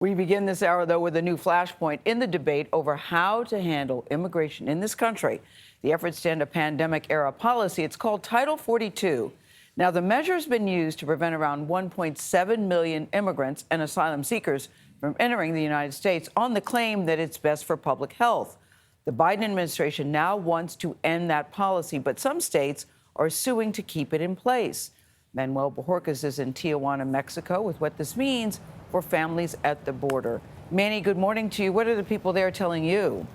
We begin this hour, though, with a new flashpoint in the debate over how to handle immigration in this country. The efforts to end a pandemic-era policy, it's called Title 42. Now, the measure has been used to prevent around 1.7 million immigrants and asylum seekers from entering the United States on the claim that it's best for public health. The Biden administration now wants to end that policy, but some states are suing to keep it in place. Manuel Bojorquez is in Tijuana, Mexico, with what this means for families at the border. Manny, good morning to you. What are the people there telling you?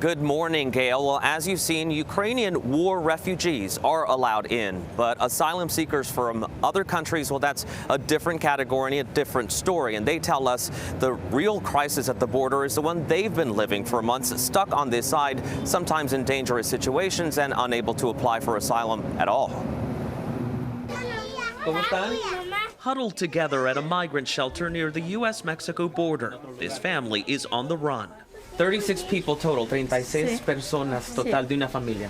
Good morning, Gayle. Well, as you've seen, Ukrainian war refugees are allowed in, but asylum seekers from other countries, well, that's a different category and a different story. And they tell us the real crisis at the border is the one they've been living for months, stuck on this side, sometimes in dangerous situations and unable to apply for asylum at all. Huddled together at a migrant shelter near the U.S. Mexico border, this family is on the run. 36 people total, 36 personas total de una familia.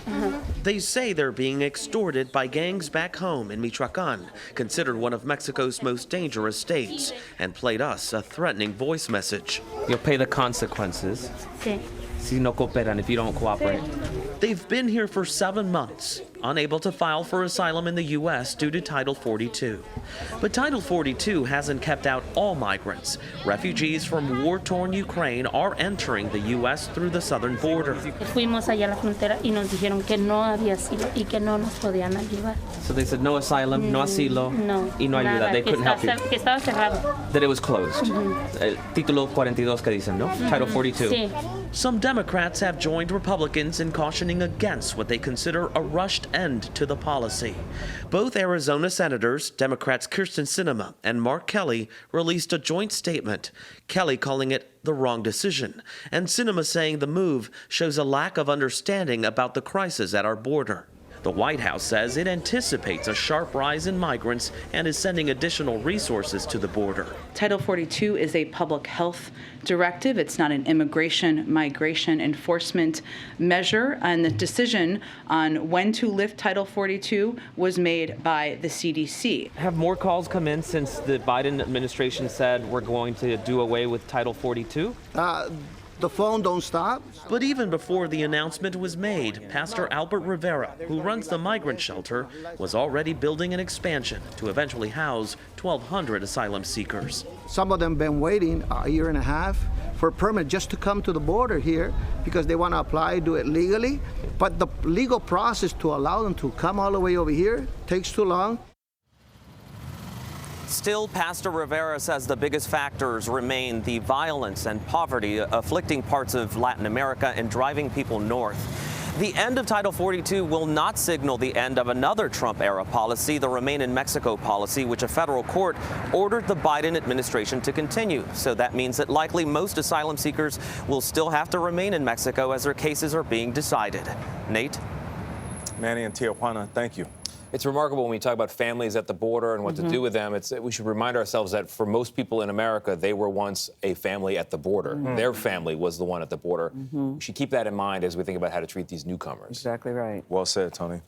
They say they're being extorted by gangs back home in Michoacan, considered one of Mexico's most dangerous states, and played us a threatening voice message. You'll pay the consequences. Si no cooperan, if you don't cooperate. They've been here for 7 months, unable to file for asylum in the U.S. due to Title 42. But Title 42 hasn't kept out all migrants. Refugees from war-torn Ukraine are entering the U.S. through the southern border. Fuimos allá a la frontera y nos dijeron que no había asilo y que no nos podían ayudar. So they said no asylum, no asilo, y no ayuda. They couldn't help you. Que estaba cerrado. That it was closed. Título 42 que dicen, no? Title 42. Sí. Some Democrats have joined Republicans in cautioning against what they consider a rushed end to the policy. Both Arizona senators, Democrats Kyrsten Sinema and Mark Kelly, released a joint statement, Kelly calling it the wrong decision, and Sinema saying the move shows a lack of understanding about the crisis at our border. The White House says it anticipates a sharp rise in migrants and is sending additional resources to the border. Title 42 is a public health directive. It's not an migration enforcement measure. And the decision on when to lift Title 42 was made by the CDC. Have more calls come in since the Biden administration said we're going to do away with Title 42? The phone don't stop. But even before the announcement was made, Pastor Albert Rivera, who runs the migrant shelter, was already building an expansion to eventually house 1,200 asylum seekers. Some of them been waiting a year and a half for a permit just to come to the border here because they want to apply, do it legally. But the legal process to allow them to come all the way over here takes too long. Still, Pastor Rivera says the biggest factors remain the violence and poverty afflicting parts of Latin America and driving people north. The end of Title 42 will not signal the end of another Trump-era policy, the Remain in Mexico policy, which a federal court ordered the Biden administration to continue. So that means that likely most asylum seekers will still have to remain in Mexico as their cases are being decided. Nate? Manny and Tijuana, thank you. It's remarkable when we talk about families at the border and what to do with them. We should remind ourselves that for most people in America, they were once a family at the border. Their family was the one at the border. We should keep that in mind as we think about how to treat these newcomers. Exactly right. Well said, Tony.